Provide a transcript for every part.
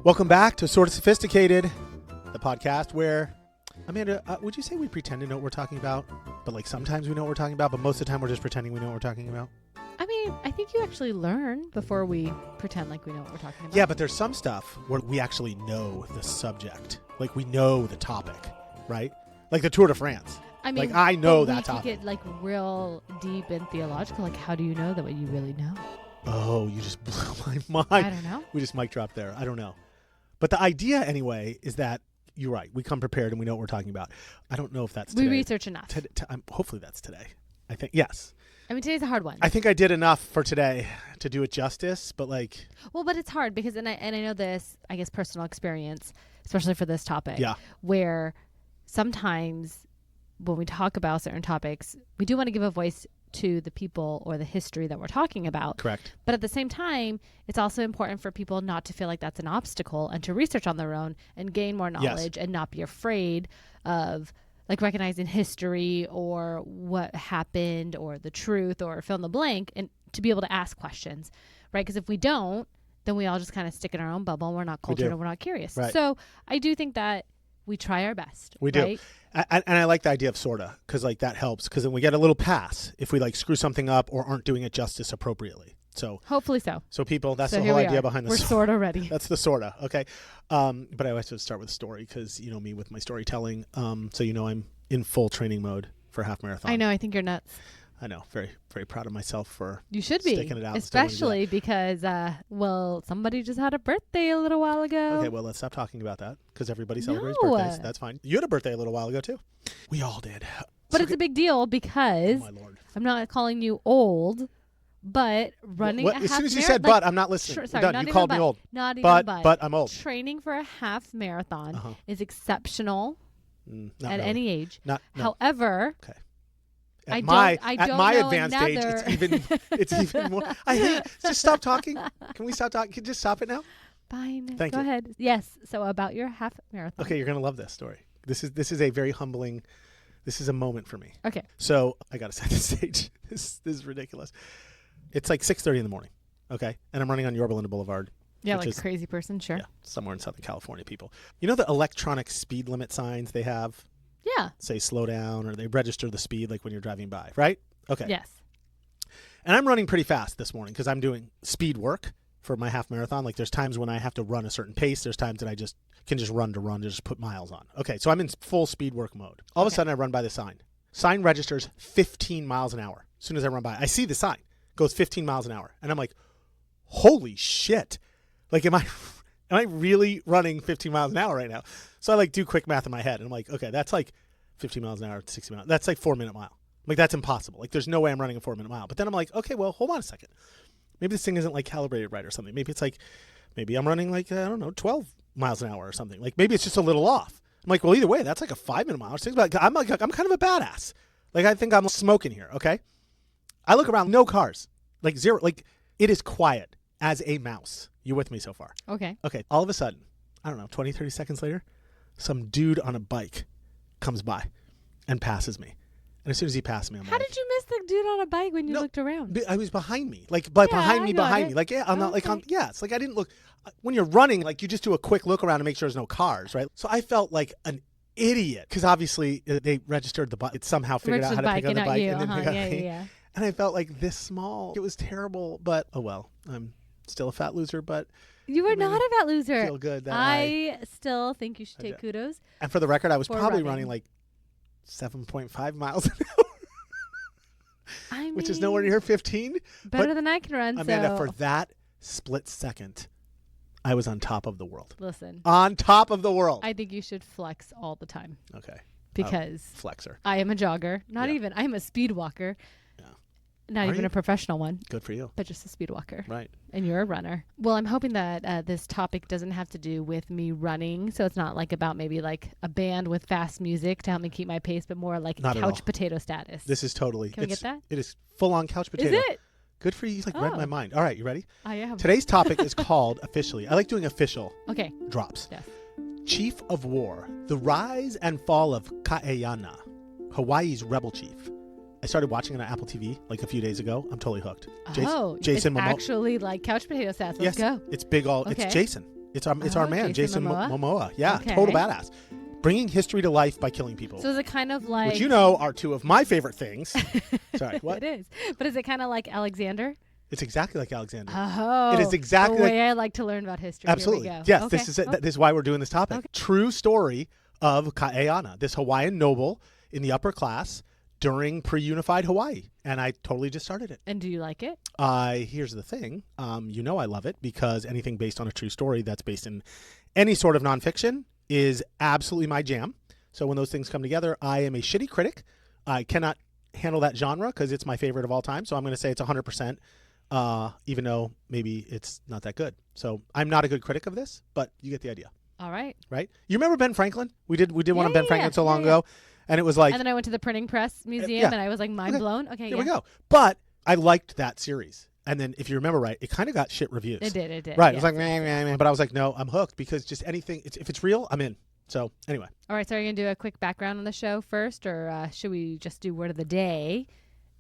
Welcome back to Sort of Sophisticated, the podcast where, Amanda, would you say we pretend to know what we're talking about? But like sometimes we know what we're talking about, but most of the time we're just pretending we know what we're talking about? I mean, I think you actually learn before we pretend like we know what we're talking about. Yeah, but there's some stuff where we actually know the subject. Like we know the topic, right? Like the Tour de France. I mean, like I know that topic. We could get like real deep and theological. Like, how do you know that what you really know? Oh, you just blew my mind. I don't know. We just mic dropped there. I don't know. But the idea anyway is that you're right. We come prepared and we know what we're talking about. I don't know if that's today. We research enough. Hopefully that's today. I think, yes. I mean, today's a hard one. I think I did enough for today to do it justice, but like... Well, but it's hard because, and I know this, I guess, personal experience, especially for this topic, yeah, where sometimes when we talk about certain topics, we do want to give a voice to the people or the history that we're talking about. Correct. But at the same time, it's also important for people not to feel like that's an obstacle and to research on their own and gain more knowledge and not be afraid of like recognizing history or what happened or the truth or fill in the blank, and to be able to ask questions, right? Because if we don't, then we all just kind of stick in our own bubble and we're not cultured and we're not curious. Right. So I do think that we try our best. We right? do. And I like the idea of sorta, because like that helps, because then we get a little pass if we like screw something up or aren't doing it justice appropriately. So hopefully so. So people, that's the whole idea behind this. We're sorta ready. That's the sorta. Okay. But I always have to start with a story because you know me with my storytelling. So you know I'm in full training mode for a half marathon. I know. I think you're nuts. I know. Very, very proud of myself for you should be, sticking it out. especially because, well, somebody just had a birthday a little while ago. Okay, well, let's stop talking about that because everybody celebrates birthdays. That's fine. You had a birthday a little while ago, too. We all did. But it's a big deal because oh, my Lord. I'm not calling you old, but running a half as soon as you marathon, said but, I'm not listening. Sorry, you called me old. Not even but I'm old. Training for a half marathon is exceptional at really. Any age. No. However... Okay. At my advanced age, it's even more. I hate. Just stop talking. Can we stop talking? Can you just stop it now? Fine. Thank you. Go ahead. Yes. So about your half marathon. Okay, you're gonna love this story. This is a very humbling. This is a moment for me. Okay. So I gotta set the stage. This is ridiculous. It's like 6:30 in the morning. Okay, and I'm running on Yorba Linda Boulevard. Yeah, like a crazy person. Sure. Yeah, somewhere in Southern California, people. You know the electronic speed limit signs they have? Yeah. Say slow down, or they register the speed like when you're driving by, right? Okay. Yes. And I'm running pretty fast this morning because I'm doing speed work for my half marathon. Like there's times when I have to run a certain pace. There's times that I just can just run to just put miles on. Okay, so I'm in full speed work mode. All of a sudden I run by the sign. Sign registers 15 miles an hour. As soon as I run by, I see the sign. It goes 15 miles an hour. And I'm like, holy shit. Like, am I really running 15 miles an hour right now? So I like do quick math in my head. And I'm like, okay, that's like 15 miles an hour, 60 miles. That's like 4-minute mile. Like, that's impossible. Like, there's no way I'm running a 4-minute mile. But then I'm like, okay, well, hold on a second. Maybe this thing isn't like calibrated right or something. Maybe it's like, maybe I'm running like, I don't know, 12 miles an hour or something. Like, maybe it's just a little off. I'm like, well, either way, that's like a 5-minute mile. I'm kind of a badass. Like, I think I'm smoking here, okay? I look around, no cars. Like, zero. Like, it is quiet as a mouse. You with me so far? Okay. Okay. All of a sudden, I don't know, 20, 30 seconds later, some dude on a bike comes by and passes me. And as soon as he passes me, I'm How like, did you miss the dude on a bike when you looked around? I was behind me. Like, behind me. Like, yeah, I'm not like, yeah, it's like I didn't look. When you're running, like, you just do a quick look around to make sure there's no cars, right? So I felt like an idiot because obviously they registered the bike. It somehow figured out how to pick up the bike and then pick up me. Yeah. And I felt like this small. It was terrible, but oh well. I'm still a fat loser, but you were not a fat loser. Feel good. That I still think you should take kudos. And for the record, I was probably running like 7.5 miles an hour. I mean, which is nowhere near 15. Better than I can run. Amanda, for that split second, I was on top of the world. Listen. On top of the world. I think you should flex all the time. Okay. Because flexer. I am a jogger. Not even. I am a speed walker. Yeah. Not even a professional one. Good for you. But just a speed walker. Right. And you're a runner. Well, I'm hoping that this topic doesn't have to do with me running. So it's not like about maybe like a band with fast music to help me keep my pace, but more like couch potato status. This is totally. Can we get that? It is full on couch potato. Is it? Good for you. You read my mind. All right. You ready? I am. Today's topic is called officially. I like doing official drops. Yes. Chief of War, the rise and fall of Kaʻiana, Hawaii's rebel chief. I started watching it on Apple TV like a few days ago. I'm totally hooked. Jason Momoa. Actually like couch potato stats. Let's go. It's big. It's Jason. It's our man, Jason Momoa. Yeah, Okay. total badass. Bringing history to life by killing people. So is it kind of like... Which you know are two of my favorite things. Sorry, what? It is. But is it kind of like Alexander? It's exactly like Alexander. Oh. It is exactly the like... way I like to learn about history. Absolutely. Here we go. Yes, Okay. this is why we're doing this topic. Okay. True story of Kaʻiana, this Hawaiian noble in the upper class during pre-unified Hawaii. And I totally just started it. And do you like it? Here's the thing. You know I love it because anything based on a true story that's based in any sort of nonfiction is absolutely my jam. So when those things come together, I am a shitty critic. I cannot handle that genre because it's my favorite of all time. So I'm going to say it's 100%, even though maybe it's not that good. So I'm not a good critic of this, but you get the idea. All right. Right? You remember Ben Franklin? We did one on Ben Franklin so long yeah. ago. And it was like... And then I went to the Printing Press Museum yeah. and I was like mind blown. Okay, There we go. But I liked that series. And then if you remember right, it kind of got shit reviews. It did. Right. Yeah. It was like, meh. But I was like, no, I'm hooked because just anything, if it's real, I'm in. So anyway. All right. So are you going to do a quick background on the show first, or should we just do word of the day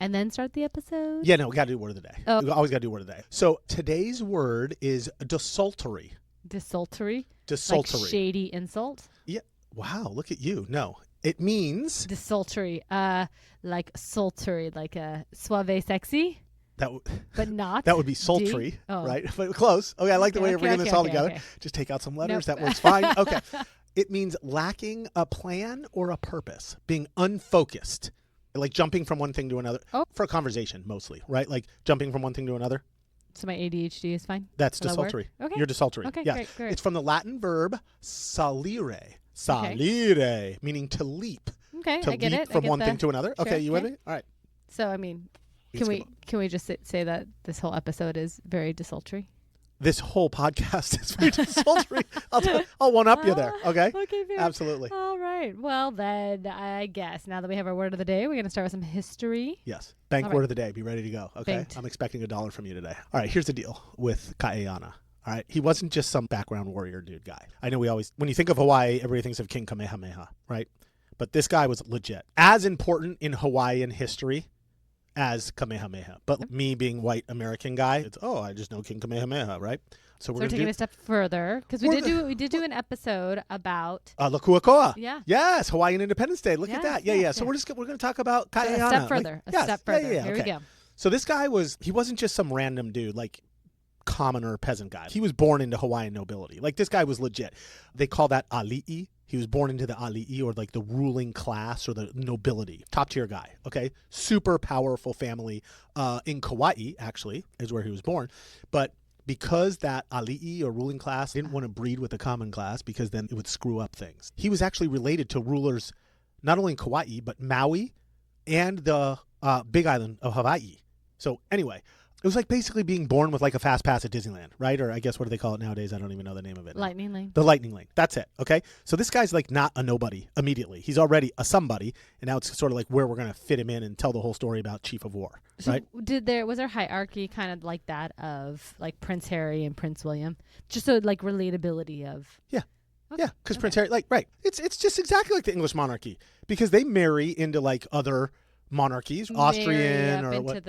and then start the episode? Yeah, no, we got to do word of the day. Oh. We always got to do word of the day. So today's word is desultory. Desultory? Desultory. Like shady insult? Yeah. Wow. Look at you. No, it means Desultory. Like sultry, like suave sexy, that. but not. That would be sultry, Oh. right? But close. Okay, I like the way you're bringing this all together. Okay. Just take out some letters. Nope. That works fine. Okay. It means lacking a plan or a purpose, being unfocused, like jumping from one thing to another. Oh. For a conversation, mostly, right? Like jumping from one thing to another. So my ADHD is fine? That's Does that work? desultory. Okay. You're desultory. Okay, Yeah. great. It's from the Latin verb salire. Salire, meaning to leap. Okay, To I get leap it. from one thing to another. Sure, Okay, you with okay. me? All right. So, I mean, Let's go. can we just say that this whole episode is very desultory? This whole podcast is very desultory. I'll one up you there. Okay. Okay, fair. Absolutely. All right. Well, then I guess now that we have our word of the day, we're going to start with some history. Yes. Bank All word right. of the day. Be ready to go. Okay. Banked. I'm expecting $1 from you today. All right. Here's the deal with Kaʻiana. All right. He wasn't just some background warrior dude guy. I know when you think of Hawaii, everybody thinks of King Kamehameha, right? But this guy was legit. As important in Hawaiian history as Kamehameha. But me being white American guy, it's, I just know King Kamehameha, right? So We're taking it a step further because we did do an episode about Lakuakoa. Yeah. Yes, Hawaiian Independence Day. Look at that. Yeah. So yeah. we're going to talk about Kaʻiana. a step further. Yes. A step further. Yeah. Here Okay. we go. So this guy he wasn't just some random dude like commoner peasant guy. He was born into Hawaiian nobility. Like this guy was legit. They call that ali'i. He was born into the ali'i, or like the ruling class or the nobility. Top tier guy. Okay. Super powerful family in Kauai, actually, is where he was born. But because that ali'i or ruling class didn't want to breed with the common class because then it would screw up things. He was actually related to rulers not only in Kauai, but Maui and the Big Island of Hawaii. So anyway, it was like basically being born with like a fast pass at Disneyland, right? Or I guess what do they call it nowadays? I don't even know the name of it. Lightning lane. The lightning lane. That's it. Okay. So this guy's like not a nobody immediately. He's already a somebody. And now it's sort of like where we're going to fit him in and tell the whole story about Chief of War. So right. was there hierarchy kind of like that of like Prince Harry and Prince William? Just so like relatability of. Yeah. Okay. Yeah. Because Prince Harry, right. It's just exactly like the English monarchy because they marry into like other monarchies, Austrian or into what?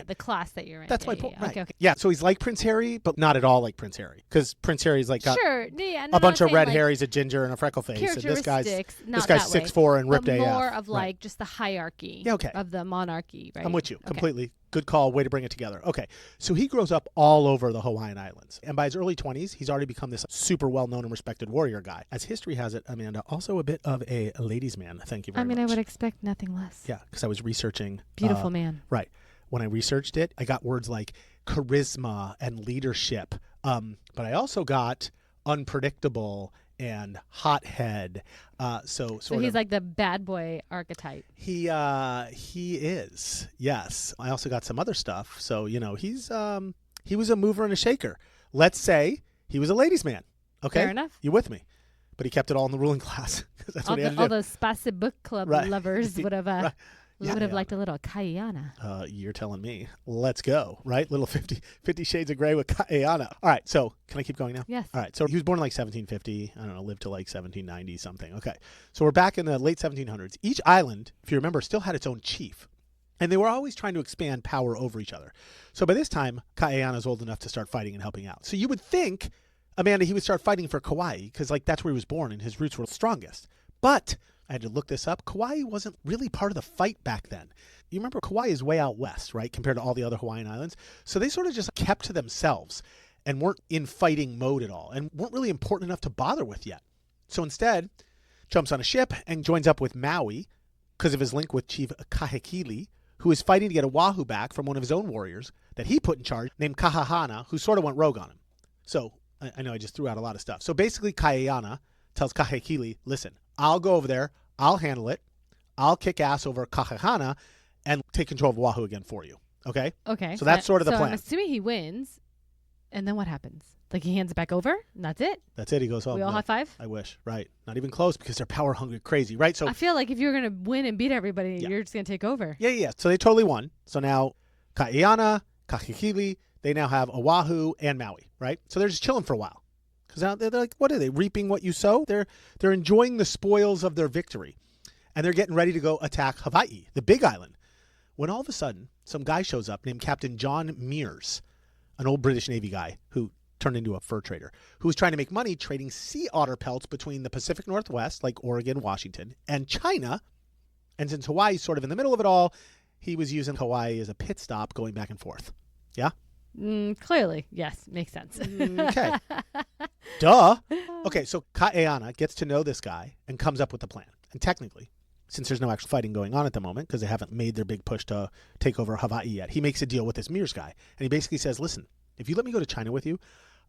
the class that you're in. That's my Yeah, point. yeah. Right. Okay. Yeah. So he's like Prince Harry, but not at all like Prince Harry because Prince Harry's like got Sure. Yeah, a bunch of red Harrys, a ginger, and a freckle face. And this guy's not 6'4" and ripped but AF. more of like Right. just the hierarchy Yeah, okay. of the monarchy, right? I'm with you Okay. completely. Good call. Way to bring it together. Okay. So he grows up all over the Hawaiian Islands. And by his early 20s, he's already become this super well-known and respected warrior guy. As history has it, Amanda, also a bit of a ladies' man. Thank you very much. I would expect nothing less. Yeah, because I was researching. Beautiful man. Right. When I researched it, I got words like charisma and leadership. But I also got unpredictable and hothead. So he's like the bad boy archetype. He is. Yes. I also got some other stuff. So, he was a mover and a shaker. Let's say he was a ladies' man. Okay. Fair enough. You with me? But he kept it all in the ruling class. That's what he had to do. All those Spicy Book Club Right. lovers would have Right. Yeah, would have liked a little Kaʻiana. You're telling me. Let's go, right? Little 50 Shades of Grey with Kaʻiana. All right, so can I keep going now? Yes. All right, so he was born in like 1750. I don't know, lived to like 1790 something. Okay, so we're back in the late 1700s. Each island, if you remember, still had its own chief. And they were always trying to expand power over each other. So by this time, Kaʻiana's old enough to start fighting and helping out. So you would think Amanda, he would start fighting for Kauai because like that's where he was born and his roots were strongest. But I had to look this up. Kauai wasn't really part of the fight back then. You remember Kauai is way out west, right, compared to all the other Hawaiian Islands. So they sort of just kept to themselves and weren't in fighting mode at all and weren't really important enough to bother with yet. So instead, jumps on a ship and joins up with Maui because of his link with Chief Kahekili, who is fighting to get Oahu back from one of his own warriors that he put in charge named Kahahana, who sort of went rogue on him. So I know I just threw out a lot of stuff. So basically Kaʻiana tells Kahekili, listen, I'll go over there. I'll handle it. I'll kick ass over Kahahana and take control of Oahu again for you. Okay? Okay. So that's sort of the plan. I'm assuming he wins. And then what happens? Like he hands it back over and that's it? That's it. He goes home. We all high five? I wish. Right. Not even close because they're power hungry crazy. Right? So I feel like if you're going to win and beat everybody, you're just going to take over. Yeah. So they totally won. So now Kaʻiana, Kahekili, they now have Oahu and Maui. Right? So they're just chilling for a while. Because now they're like, what are they? Reaping what you sow? They're enjoying the spoils of their victory. And they're getting ready to go attack Hawaii, the big island. When all of a sudden, some guy shows up named Captain John Mears, an old British Navy guy who turned into a fur trader, who was trying to make money trading sea otter pelts between the Pacific Northwest, like Oregon, Washington, and China. And since Hawaii's sort of in the middle of it all, he was using Hawaii as a pit stop going back and forth. Yeah? Clearly. Yes. Makes sense. Okay. Duh. Okay, so Kaʻiana gets to know this guy and comes up with a plan. And technically, since there's no actual fighting going on at the moment because they haven't made their big push to take over Hawaii yet, he makes a deal with this Mears guy. And he basically says, listen, if you let me go to China with you,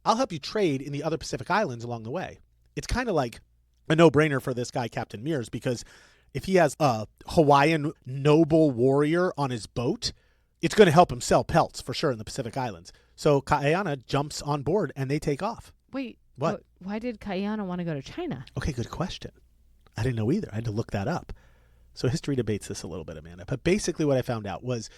I'll help you trade in the other Pacific Islands along the way. It's kind of like a no-brainer for this guy, Captain Mears, because if he has a Hawaiian noble warrior on his boat, it's going to help him sell pelts for sure in the Pacific Islands. So Kaʻiana jumps on board and they take off. Wait. What? Why did Kaʻiana want to go to China? Okay, good question. I didn't know either. I had to look that up. So history debates this a little bit, Amanda. But basically what I found out was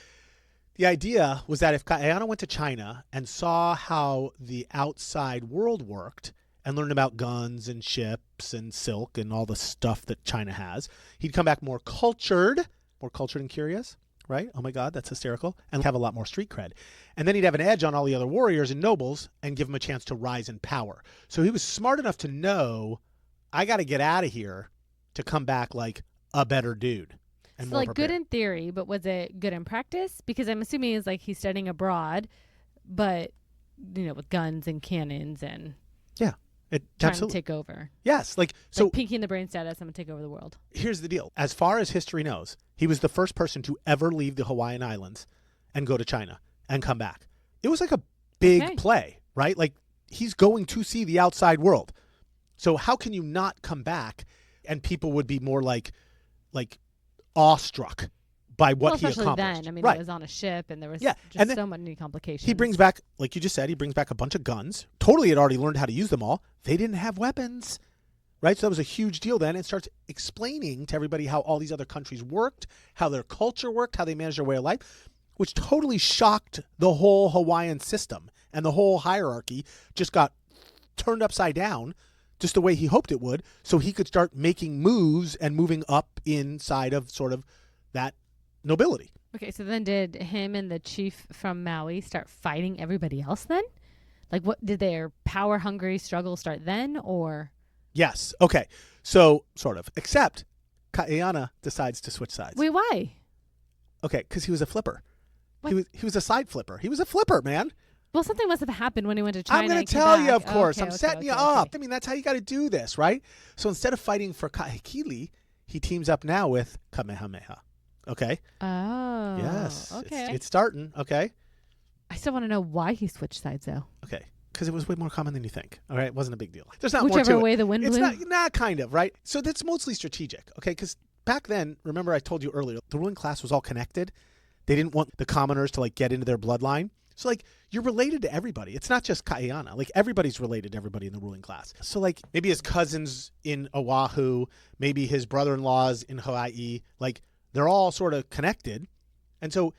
the idea was that if Kaʻiana went to China and saw how the outside world worked and learned about guns and ships and silk and all the stuff that China has, he'd come back more cultured and curious, right? Oh my God, that's hysterical. And have a lot more street cred. And then he'd have an edge on all the other warriors and nobles and give them a chance to rise in power. So he was smart enough to know, I got to get out of here to come back like a better dude. And so more like prepared. Good in theory, but was it good in practice? Because I'm assuming it's like he's studying abroad, but with guns and cannons and trying to take over. Yes, so like Pinky and the Brain status, I'm gonna take over the world. Here's the deal. As far as history knows, he was the first person to ever leave the Hawaiian Islands and go to China and come back. It was like a big play, right? Like he's going to see the outside world. So how can you not come back and people would be more like awestruck by what he accomplished? Then. I mean, he was on a ship and there was just so many complications. He brings back, like you just said, a bunch of guns. Totally had already learned how to use them all. They didn't have weapons, right? So that was a huge deal then. It starts explaining to everybody how all these other countries worked, how their culture worked, how they managed their way of life, which totally shocked the whole Hawaiian system. And the whole hierarchy just got turned upside down just the way he hoped it would, so he could start making moves and moving up inside of sort of that nobility. Okay, so then did him and the chief from Maui start fighting everybody else then? Like, what did their power-hungry struggle start then, or? Yes. Okay. So, sort of. Except, Kaʻiana decides to switch sides. Wait, why? Okay, because he was a flipper. What? He was a side flipper. He was a flipper, man. Well, something must have happened when he went to China. I'm going to tell you, of course. Okay, I'm setting you up. I mean, that's how you got to do this, right? So instead of fighting for Kahekili, he teams up now with Kamehameha. Okay? Oh. Yes. Okay. It's starting. Okay? I still want to know why he switched sides, though. Okay. Because it was way more common than you think. All right? It wasn't a big deal. There's not Whichever more to way it. the wind blew. It's not kind of, right? So that's mostly strategic. Okay? Because back then, remember I told you earlier, the ruling class was all connected. They didn't want the commoners to get into their bloodline. So you're related to everybody. It's not just Kaʻiana. Everybody's related to everybody in the ruling class. So maybe his cousins in Oahu, maybe his brother-in-laws in Hawaii, they're all sort of connected. And so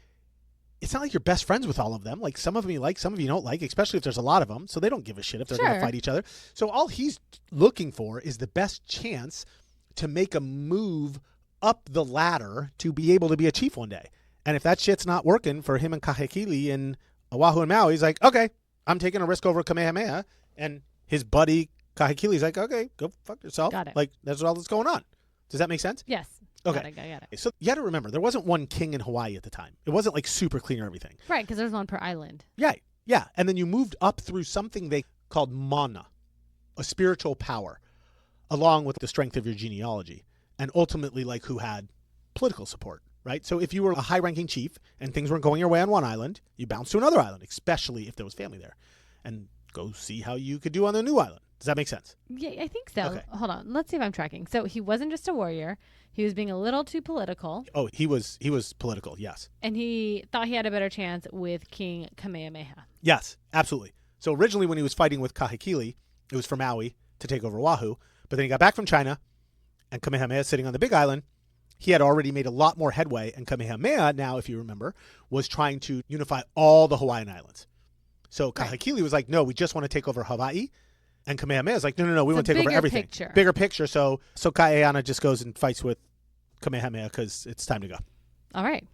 it's not like you're best friends with all of them. Some of them you like, some of you don't like, especially if there's a lot of them. So they don't give a shit if they're going to fight each other. So all he's looking for is the best chance to make a move up the ladder to be able to be a chief one day. And if that shit's not working for him and Kahekili and Oahu and Maui, he's like, okay, I'm taking a risk over Kamehameha, and his buddy Kahekili's like, okay, go fuck yourself. Got it. Like, that's all that's going on. Does that make sense? Yes. Okay. Got it. So you got to remember, there wasn't one king in Hawaii at the time. It wasn't like super clean or everything. Right, because there's one per island. Yeah. Yeah. And then you moved up through something they called mana, a spiritual power, along with the strength of your genealogy, and ultimately like who had political support, right? So if you were a high-ranking chief and things weren't going your way on one island, you bounced to another island, especially if there was family there, and go see how you could do on the new island. Does that make sense? Yeah, I think so. Okay. Hold on. Let's see if I'm tracking. So he wasn't just a warrior. He was being a little too political. Oh, he was political, yes. And he thought he had a better chance with King Kamehameha. Yes, absolutely. So originally when he was fighting with Kahekili, it was for Maui to take over Oahu, but then he got back from China, and Kamehameha sitting on the big island, he had already made a lot more headway, and Kamehameha, now if you remember, was trying to unify all the Hawaiian Islands. So Kahekili was like, no, we just want to take over Hawaii. And Kamehameha is like, no, we want to take over everything. Bigger picture. So Kaʻiana just goes and fights with Kamehameha because it's time to go. All right.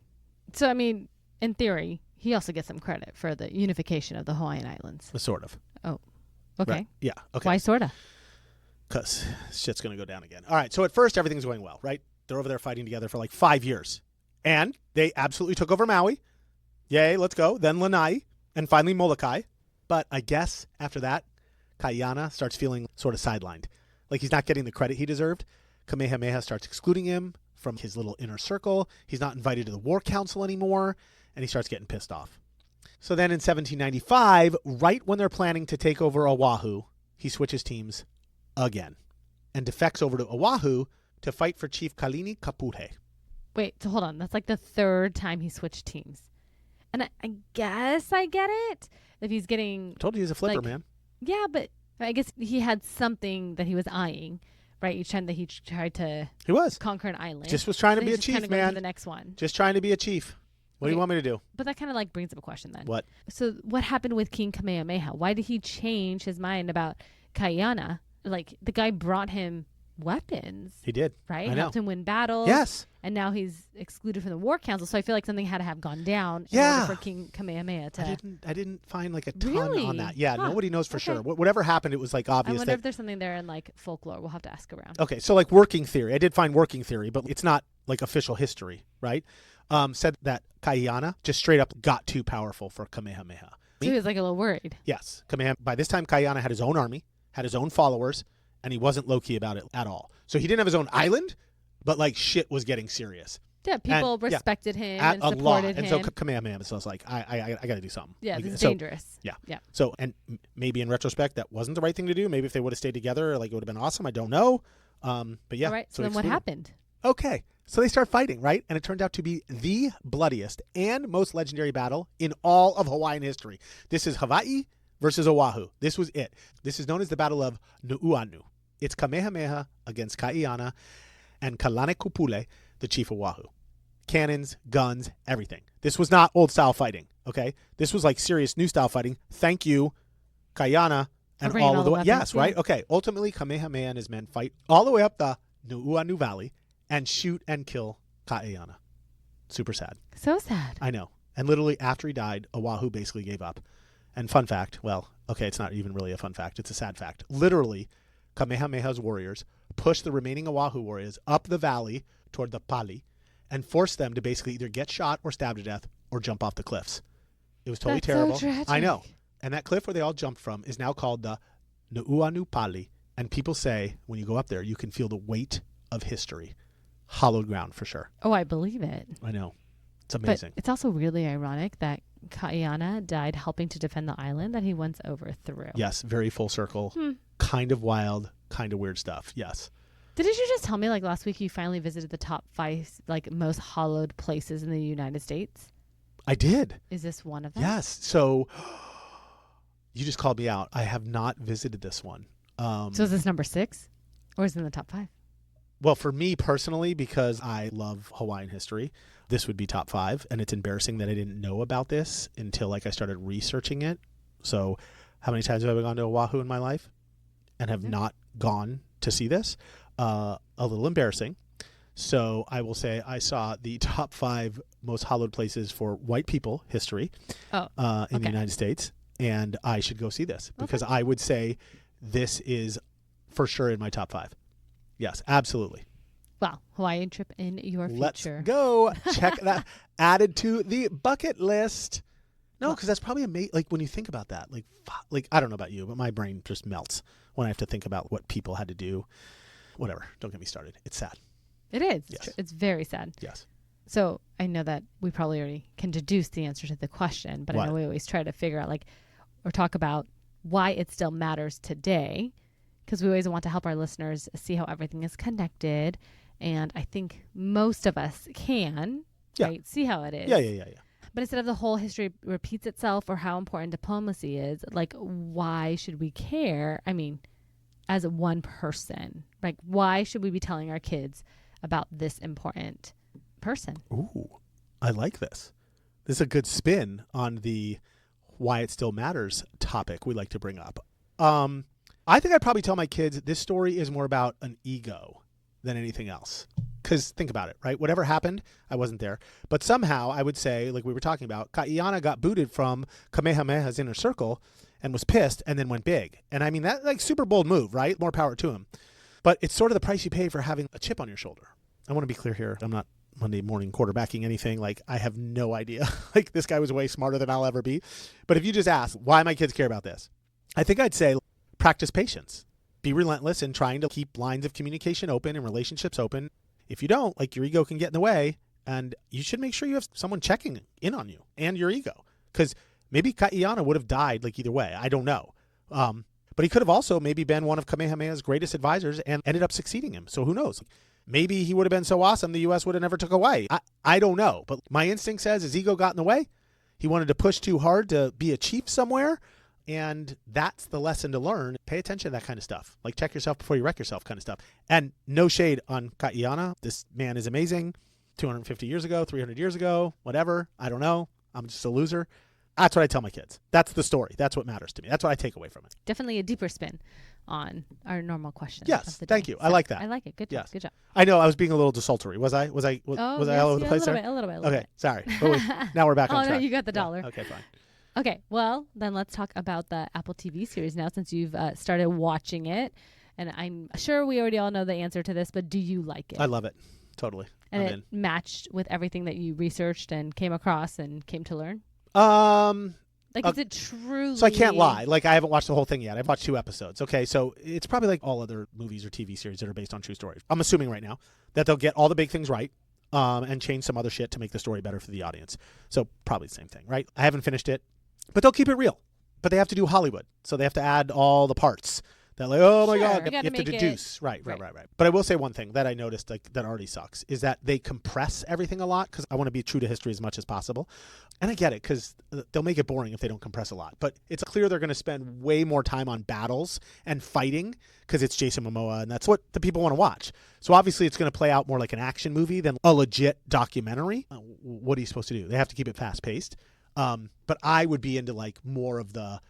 So, I mean, in theory, he also gets some credit for the unification of the Hawaiian Islands. Sort of. Oh, okay. Right. Yeah, okay. Why sort of? Because shit's going to go down again. All right, so at first, everything's going well, right? They're over there fighting together for like 5 years. And they absolutely took over Maui. Yay, let's go. Then Lanai. And finally Molokai. But I guess after that, Kaʻiana starts feeling sort of sidelined. Like he's not getting the credit he deserved. Kamehameha starts excluding him from his little inner circle. He's not invited to the war council anymore. And he starts getting pissed off. So then in 1795, right when they're planning to take over Oahu, he switches teams again and defects over to Oahu to fight for Chief Kalini Kapule. Wait, so hold on. That's like the third time he switched teams. And I guess I get it. If he's getting... I told you he's a flipper, man. Yeah, but I guess he had something that he was eyeing, right? Each time that he tried to conquer an island. Just was trying to be a chief, man. man. To the next one. Just trying to be a chief. What do you want me to do? But that kind of like brings up a question then. What? So what happened with King Kamehameha? Why did he change his mind about Kaʻiana? Like the guy brought him weapons. He did. Right? I know. Helped him win battles. Yes. And now he's excluded from the war council. So I feel like something had to have gone down in order for King Kamehameha to... I didn't find like a ton Really? on that. Yeah, Huh. nobody knows for sure. Whatever happened, it was like obvious. I wonder if there's something there in like folklore. We'll have to ask around. Okay, so like working theory. I did find working theory, but it's not like official history, right? Said that Kaʻiana just straight up got too powerful for Kamehameha. So he was like a little worried. Yes. By this time, Kaʻiana had his own army, had his own followers, and he wasn't low-key about it at all. So he didn't have his own island, but like shit was getting serious. Yeah, people respected him and supported lot. him. And so Kamehameha was like, I got to do something. Yeah, this is dangerous. Yeah. Yeah. So, and maybe in retrospect, that wasn't the right thing to do. Maybe if they would have stayed together, like it would have been awesome. I don't know. But yeah. All right. So then what happened? Okay. So they start fighting, right? And it turned out to be the bloodiest and most legendary battle in all of Hawaiian history. This is Hawaii versus Oahu. This was it. This is known as the Battle of Nuʻuanu. It's Kamehameha against Kaʻiana and Kalani Kapule, the chief of Oahu. Cannons, guns, everything. This was not old style fighting, okay? This was like serious new style fighting. Thank you, Kaʻiana, and all of the way. Yes, right? Okay. Ultimately, Kamehameha and his men fight all the way up the Nuʻuanu Valley and shoot and kill Kaʻiana. Super sad. So sad. I know. And literally after he died, Oahu basically gave up. And fun fact, well, okay, it's not even really a fun fact. It's a sad fact. Literally, Kamehameha's warriors pushed the remaining Oahu warriors up the valley toward the Pali and forced them to basically either get shot or stabbed to death or jump off the cliffs. It was totally terrible. So tragic. I know. And that cliff where they all jumped from is now called the Nuʻuanu Pali. And people say when you go up there, you can feel the weight of history. Hollowed ground for sure. Oh, I believe it. I know. It's amazing. But it's also really ironic that Kaʻiana died helping to defend the island that he once overthrew. Yes, very full circle. Kind of wild, kind of weird stuff. Yes. Didn't you just tell me like last week you finally visited the top 5 like most hollowed places in the United States? I did. Is this one of them? Yes. So you just called me out. I have not visited this one. So is this number 6 or is it in the top 5? Well, for me personally, because I love Hawaiian history, this would be top 5. And it's embarrassing that I didn't know about this until like I started researching it. So how many times have I gone to Oahu in my life and have not gone to see this? A little embarrassing. So I will say I saw the top 5 most hallowed places for white people history in the United States. And I should go see this because I would say this is for sure in my top 5. Yes, absolutely. Well, Hawaiian trip in your future. Let's go. Check that. Added to the bucket list. No, because that's probably amazing. Like when you think about that, like I don't know about you, but my brain just melts when I have to think about what people had to do. Whatever. Don't get me started. It's sad. It is. Yes. It's very sad. Yes. So I know that we probably already can deduce the answer to the question, but I know we always try to figure out or talk about why it still matters today, because we always want to help our listeners see how everything is connected. And I think most of us can, right, see how it is. Yeah. But instead of the whole history repeats itself or how important diplomacy is, why should we care? I mean, as one person, why should we be telling our kids about this important person? Ooh, I like this. This is a good spin on the why it still matters topic we like to bring up. I think I'd probably tell my kids this story is more about an ego than anything else. Because think about it, right? Whatever happened, I wasn't there. But somehow I would say, like we were talking about, Kaʻiana got booted from Kamehameha's inner circle and was pissed and then went big. And I mean, that super bold move, right? More power to him. But it's sort of the price you pay for having a chip on your shoulder. I want to be clear here. I'm not Monday morning quarterbacking anything. I have no idea. This guy was way smarter than I'll ever be. But if you just ask, why my kids care about this? I think I'd say practice patience. Be relentless in trying to keep lines of communication open and relationships open. If you don't, your ego can get in the way, and you should make sure you have someone checking in on you and your ego. Because maybe Kaʻiana would have died either way. I don't know. But he could have also maybe been one of Kamehameha's greatest advisors and ended up succeeding him. So who knows? Maybe he would have been so awesome the U.S. would have never took Hawaii. I don't know. But my instinct says his ego got in the way. He wanted to push too hard to be a chief somewhere. And that's the lesson to learn. Pay attention to that kind of stuff. Check yourself before you wreck yourself kind of stuff. And no shade on Kaʻiana. This man is amazing. 250 years ago, 300 years ago, whatever. I don't know. I'm just a loser. That's what I tell my kids. That's the story. That's what matters to me. That's what I take away from it. Definitely a deeper spin on our normal questions. Yes, thank you. So I like that. I like it. Good job. Yes. Good job. I know I was being a little desultory. Was I all over the place there? A little bit. Okay, sorry. But now we're back on track. No, you got the dollar. Yeah. Okay, fine. Okay, well, then let's talk about the Apple TV series now, since you've started watching it. And I'm sure we already all know the answer to this, but do you like it? I love it. Totally. And it matched with everything that you researched and came across and came to learn? Is it truly... So I can't lie. I haven't watched the whole thing yet. I've watched 2 episodes. Okay, so it's probably like all other movies or TV series that are based on true stories. I'm assuming right now that they'll get all the big things right. And change some other shit to make the story better for the audience. So probably the same thing, right? I haven't finished it. But they'll keep it real. But they have to do Hollywood. So they have to add all the parts. That oh my God, you have to deduce. Right. But I will say one thing that I noticed that already sucks is that they compress everything a lot because I want to be true to history as much as possible. And I get it because they'll make it boring if they don't compress a lot. But it's clear they're going to spend way more time on battles and fighting because it's Jason Momoa and that's what the people want to watch. So obviously it's going to play out more like an action movie than a legit documentary. What are you supposed to do? They have to keep it fast paced. But I would be into more of the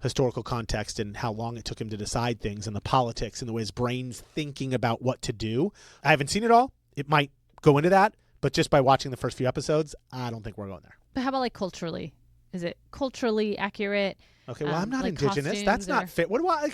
historical context and how long it took him to decide things and the politics and the way his brain's thinking about what to do. I haven't seen it all. It might go into that, but just by watching the first few episodes, I don't think we're going there. But how about culturally? Is it culturally accurate? Okay, well, I'm not indigenous. That's not fit. What do I...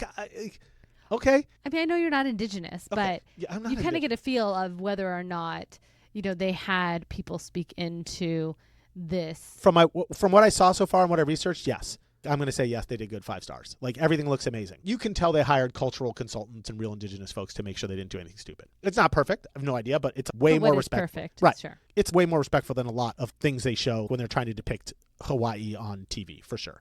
okay. I mean, I know you're not indigenous, but you kind of get a feel of whether or not, they had people speak into this. From what I saw so far and what I researched, yes. I'm going to say yes, they did good 5 stars. Everything looks amazing. You can tell they hired cultural consultants and real indigenous folks to make sure they didn't do anything stupid. It's not perfect. I have no idea, but it's way more respectful. Perfect. Right. Sure. It's way more respectful than a lot of things they show when they're trying to depict Hawaii on TV, for sure.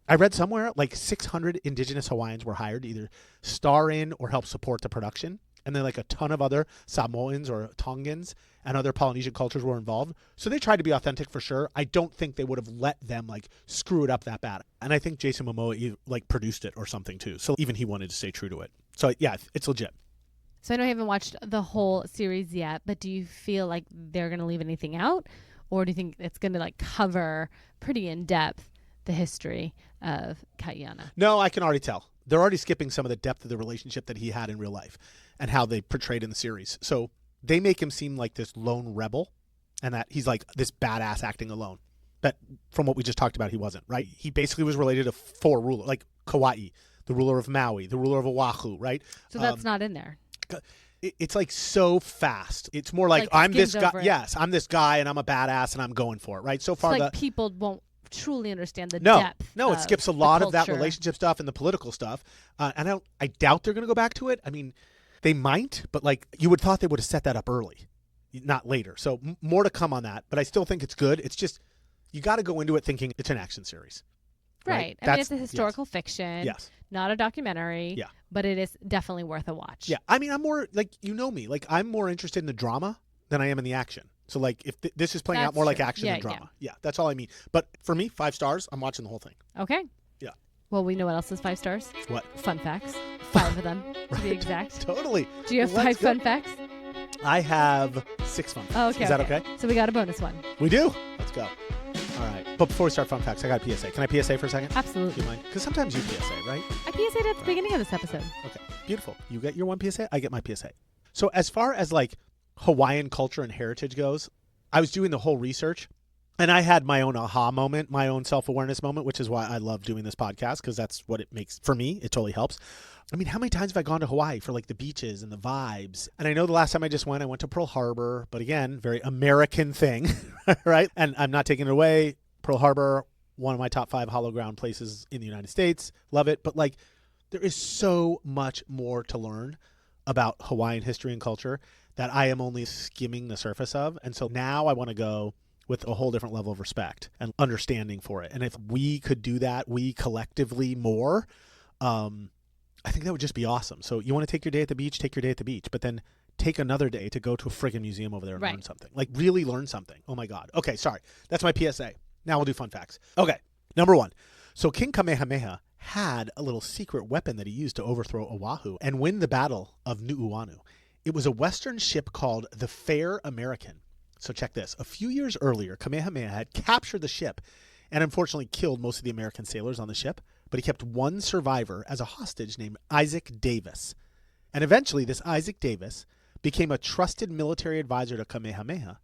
I read somewhere 600 indigenous Hawaiians were hired to either star in or help support the production. And then a ton of other Samoans or Tongans and other Polynesian cultures were involved. So they tried to be authentic for sure. I don't think they would have let them screw it up that bad. And I think Jason Momoa produced it or something too. So even he wanted to stay true to it. So yeah, it's legit. So I know you haven't watched the whole series yet, but do you feel like they're going to leave anything out? Or do you think it's going to cover pretty in depth the history of Kaʻiana? No, I can already tell. They're already skipping some of the depth of the relationship that he had in real life and how they portrayed in the series. So they make him seem like this lone rebel and that he's this badass acting alone. But from what we just talked about, he wasn't, right? He basically was related to 4 rulers, Kauai, the ruler of Maui, the ruler of Oahu, right? So that's not in there. It's like so fast. It's more like I'm this guy. It. Yes, I'm this guy and I'm a badass and I'm going for it, right? So far, like people won't truly understand the depth. No, it skips a lot of that culture. relationship stuff and the political stuff. And I doubt they're going to go back to it. I mean, they might, but like you would thought they would have set that up early, not later. So more to come on that. But I still think it's good. It's just you got to go into it thinking it's an action series. Right. I mean, it's a historical fiction. Yes. Not a documentary. Yeah. But it is definitely worth a watch. Yeah. I mean, I'm more like, you know me, like I'm more interested in the drama than I am in the action. So like if this is playing out more like action than drama. Yeah. That's all I mean. But for me, 5 stars, I'm watching the whole thing. Okay. Yeah. Well, we know what else is 5 stars. What? Fun facts. 5 of them to be exact. Totally. Do you have 5 fun facts? I have 6 fun facts. Oh, okay. Is that okay? So we got a bonus one. We do. Let's go. All right. But before we start fun facts, I got a PSA. Can I PSA for a second? Absolutely. Do you mind? Because sometimes you PSA, right? I PSA'd at the beginning of this episode. Okay. Beautiful. You get your one PSA, I get my PSA. So as far as like Hawaiian culture and heritage goes, I was doing the whole research and I had my own aha moment, my own self-awareness moment, which is why I love doing this podcast because that's what it makes for me. It totally helps. I mean, how many times have I gone to Hawaii for like the beaches and the vibes? And I know the last time I went to Pearl Harbor, but again, very American thing, right? And I'm not taking it away. Pearl Harbor, one of my top 5 hollow ground places in the United States. Love it. But like, there is so much more to learn about Hawaiian history and culture that I am only skimming the surface of. And so now I want to go with a whole different level of respect and understanding for it. And if we could do that, we collectively more, I think that would just be awesome. So you want to take your day at the beach, take your day at the beach, but then take another day to go to a friggin' museum over there and learn something. Like really learn something. Oh my God. Okay, sorry. That's my PSA. Now we'll do fun facts. Okay, number 1. So King Kamehameha had a little secret weapon that he used to overthrow Oahu and win the Battle of Nuʻuanu. It was a Western ship called the Fair American. So check this. A few years earlier, Kamehameha had captured the ship and unfortunately killed most of the American sailors on the ship, but he kept one survivor as a hostage named Isaac Davis. And eventually this Isaac Davis became a trusted military advisor to Kamehameha.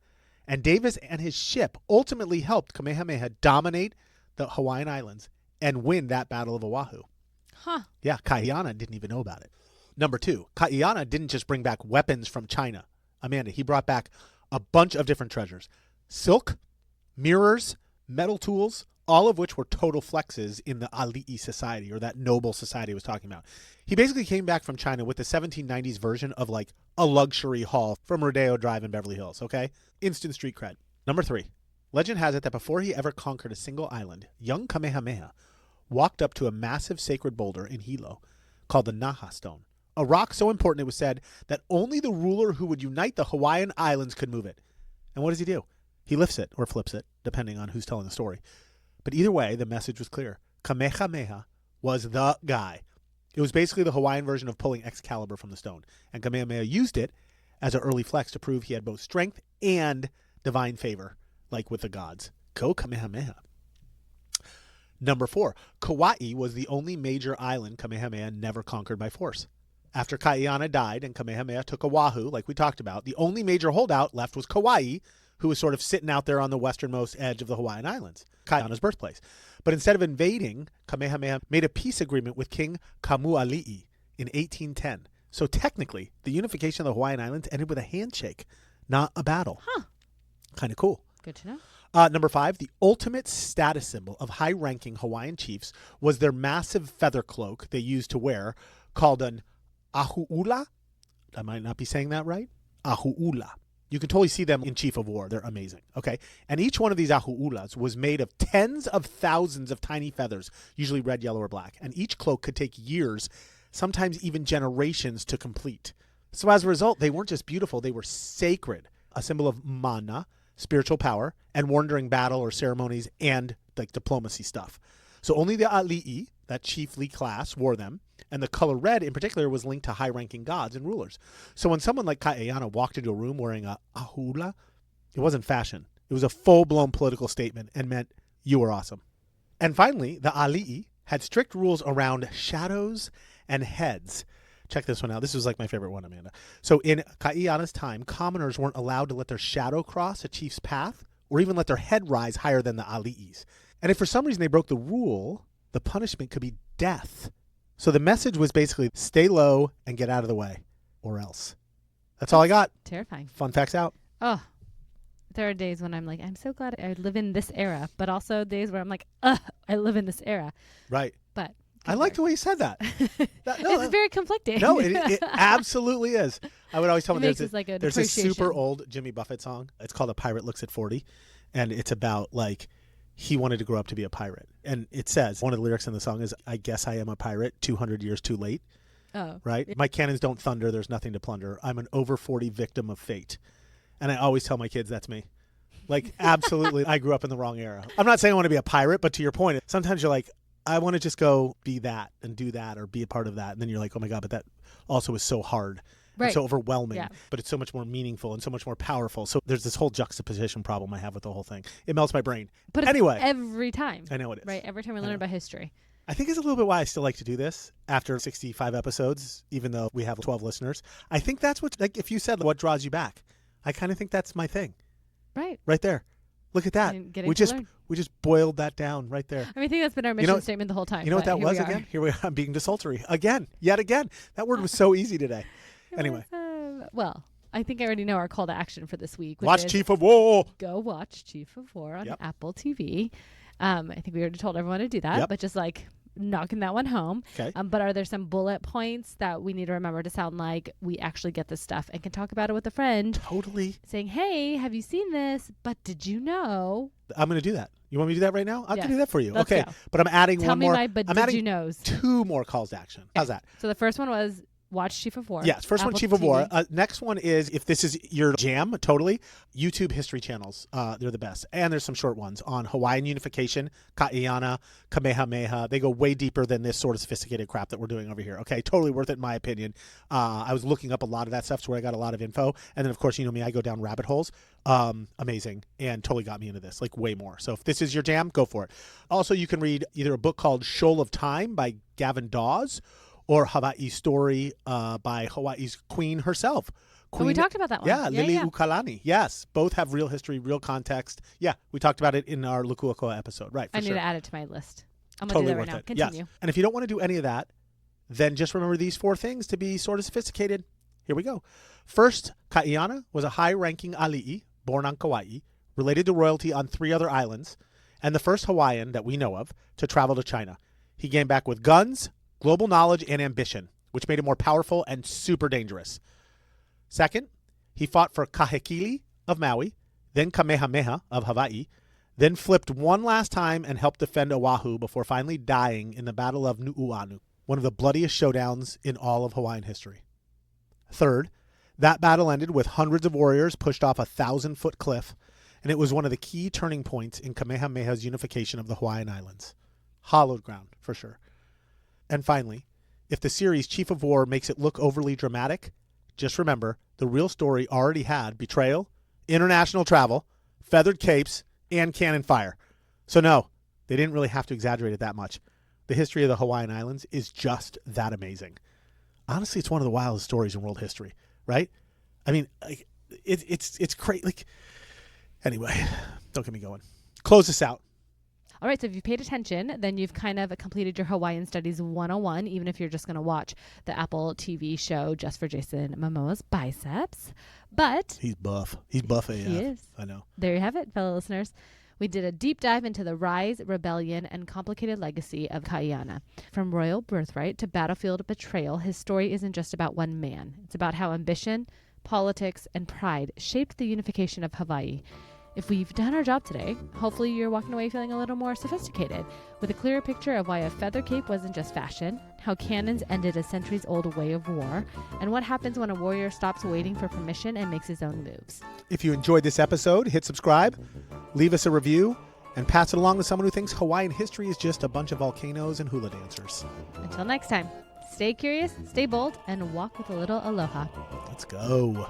And Davis and his ship ultimately helped Kamehameha dominate the Hawaiian Islands and win that Battle of Oahu. Huh. Yeah, Kaʻiana didn't even know about it. Number 2, Kaʻiana didn't just bring back weapons from China. Amanda, he brought back a bunch of different treasures. Silk, mirrors, metal tools, all of which were total flexes in the ali'i society, or that noble society I was talking about. He basically came back from China with the 1790s version of like a luxury haul from Rodeo Drive in Beverly Hills, okay? Instant street cred. Number 3, legend has it that before he ever conquered a single island, young Kamehameha walked up to a massive sacred boulder in Hilo called the Naha Stone. A rock so important it was said that only the ruler who would unite the Hawaiian Islands could move it. And what does he do? He lifts it or flips it, depending on who's telling the story. But either way, the message was clear. Kamehameha was the guy. It was basically the Hawaiian version of pulling Excalibur from the stone. And Kamehameha used it as an early flex to prove he had both strength and divine favor, like with the gods. Go Kamehameha. Number 4, Kauai was the only major island Kamehameha never conquered by force. After Kaʻiana died and Kamehameha took Oahu, like we talked about, the only major holdout left was Kauai, who was sort of sitting out there on the westernmost edge of the Hawaiian Islands, Kaʻiana's birthplace. But instead of invading, Kamehameha made a peace agreement with King Kamuali'i in 1810. So technically, the unification of the Hawaiian Islands ended with a handshake, not a battle. Huh. Kind of cool. Good to know. Number 5, the ultimate status symbol of high-ranking Hawaiian chiefs was their massive feather cloak they used to wear, called an ahu'ula. I might not be saying that right. Ahu'ula. You can totally see them in Chief of War. They're amazing. Okay. And each one of these ahu'ulas was made of tens of thousands of tiny feathers, usually red, yellow, or black. And each cloak could take years, sometimes even generations to complete. So as a result, they weren't just beautiful, they were sacred, a symbol of mana, spiritual power, and worn during battle or ceremonies and like diplomacy stuff. So only the ali'i, that chiefly class, wore them. And the color red in particular was linked to high-ranking gods and rulers. So when someone like Kaʻiana walked into a room wearing a ahula, it wasn't fashion. It was a full-blown political statement and meant you were awesome. And finally, the ali'i had strict rules around shadows and heads. Check this one out. This was like my favorite one, Amanda. So in Kaʻiana's time, commoners weren't allowed to let their shadow cross a chief's path or even let their head rise higher than the ali'is. And if for some reason they broke the rule, the punishment could be death. So the message was basically stay low and get out of the way or else. That's all I got. Terrifying. Fun facts out. Oh, there are days when I'm like, I'm so glad I live in this era, but also days where I'm like, ugh, I live in this era. Right. But I like the way you said that. It's very conflicting. No, it absolutely is. I would always tell them there's a super old Jimmy Buffett song. It's called A Pirate Looks at 40. And it's about like he wanted to grow up to be a pirate. And it says, one of the lyrics in the song is, I guess I am a pirate 200 years too late. Oh. Right? My cannons don't thunder. There's nothing to plunder. I'm an over 40 victim of fate. And I always tell my kids that's me. Like, absolutely. I grew up in the wrong era. I'm not saying I want to be a pirate, but to your point, sometimes you're like, I want to just go be that and do that or be a part of that. And then you're like, oh my God, but that also is so hard. Right. And so overwhelming, but it's so much more meaningful and so much more powerful. So there's this whole juxtaposition problem I have with the whole thing. It melts my brain. But anyway, every time. I know it is. Right. Every time we learn about history. I think it's a little bit why I still like to do this after 65 episodes, even though we have 12 listeners. I think that's what, like, if you said what draws you back, I kind of think that's my thing. Right. Right there. Look at that. We just boiled that down right there. I mean, I think that's been our mission statement the whole time. You know what that was again? Here we are. I'm being desultory again, yet again. That word was so easy today. Anyway. Well, I think I already know our call to action for this week. Watch Chief of War. Go watch Chief of War on Apple TV. I think we already told everyone to do that, but just like knocking that one home. Okay. But are there some bullet points that we need to remember to sound like we actually get this stuff and can talk about it with a friend? Totally. Saying, hey, have you seen this? But did you know? I'm going to do that. You want me to do that right now? I can do that for you. Let's okay. Go. But I'm adding Tell one me more. My, but I'm did adding you knows. 2 more calls to action. How's that? So the first one was watch Chief of War. Yes, first Apple one, Chief TV. of War. Next one is, if this is your jam, totally, YouTube history channels. They're the best. And there's some short ones on Hawaiian unification, Kaʻiana, Kamehameha. They go way deeper than this sort of sophisticated crap that we're doing over here. Okay, totally worth it in my opinion. I was looking up a lot of that stuff. It's where I got a lot of info. And then, of course, you know me, I go down rabbit holes. Amazing. And totally got me into this, like way more. So if this is your jam, go for it. Also, you can read either a book called Shoal of Time by Gavin Dawes, or Hawaii's Story by Hawaii's queen herself. We talked about that one. Yeah, Lili Ukalani. Yes, both have real history, real context. Yeah, we talked about it in our Lukuokoa episode. Right, I need to add it to my list. I'm going to totally do that right now. It. Continue. Yes. And if you don't want to do any of that, then just remember these 4 things to be sort of sophisticated. Here we go. First, Kaʻiana was a high-ranking ali'i born on Kauai, related to royalty on 3 other islands, and the first Hawaiian that we know of to travel to China. He came back with guns, global knowledge, and ambition, which made him more powerful and super dangerous. Second, he fought for Kahekili of Maui, then Kamehameha of Hawaii, then flipped one last time and helped defend Oahu before finally dying in the Battle of Nuʻuanu, one of the bloodiest showdowns in all of Hawaiian history. Third, that battle ended with hundreds of warriors pushed off a 1,000-foot cliff, and it was one of the key turning points in Kamehameha's unification of the Hawaiian Islands. Hallowed ground, for sure. And finally, if the series Chief of War makes it look overly dramatic, just remember the real story already had betrayal, international travel, feathered capes, and cannon fire. So no, they didn't really have to exaggerate it that much. The history of the Hawaiian Islands is just that amazing. Honestly, it's one of the wildest stories in world history, right? I mean, it's crazy. Like, anyway, don't get me going. Close this out. All right, so if you paid attention, then you've kind of completed your Hawaiian Studies 101, even if you're just going to watch the Apple TV show just for Jason Momoa's biceps. But he's buff. He's buff AF. He is. I know. There you have it, fellow listeners. We did a deep dive into the rise, rebellion, and complicated legacy of Kaʻiana. From royal birthright to battlefield betrayal, his story isn't just about one man. It's about how ambition, politics, and pride shaped the unification of Hawaii. If we've done our job today, hopefully you're walking away feeling a little more sophisticated, with a clearer picture of why a feather cape wasn't just fashion, how cannons ended a centuries-old way of war, and what happens when a warrior stops waiting for permission and makes his own moves. If you enjoyed this episode, hit subscribe, leave us a review, and pass it along to someone who thinks Hawaiian history is just a bunch of volcanoes and hula dancers. Until next time, stay curious, stay bold, and walk with a little aloha. Let's go.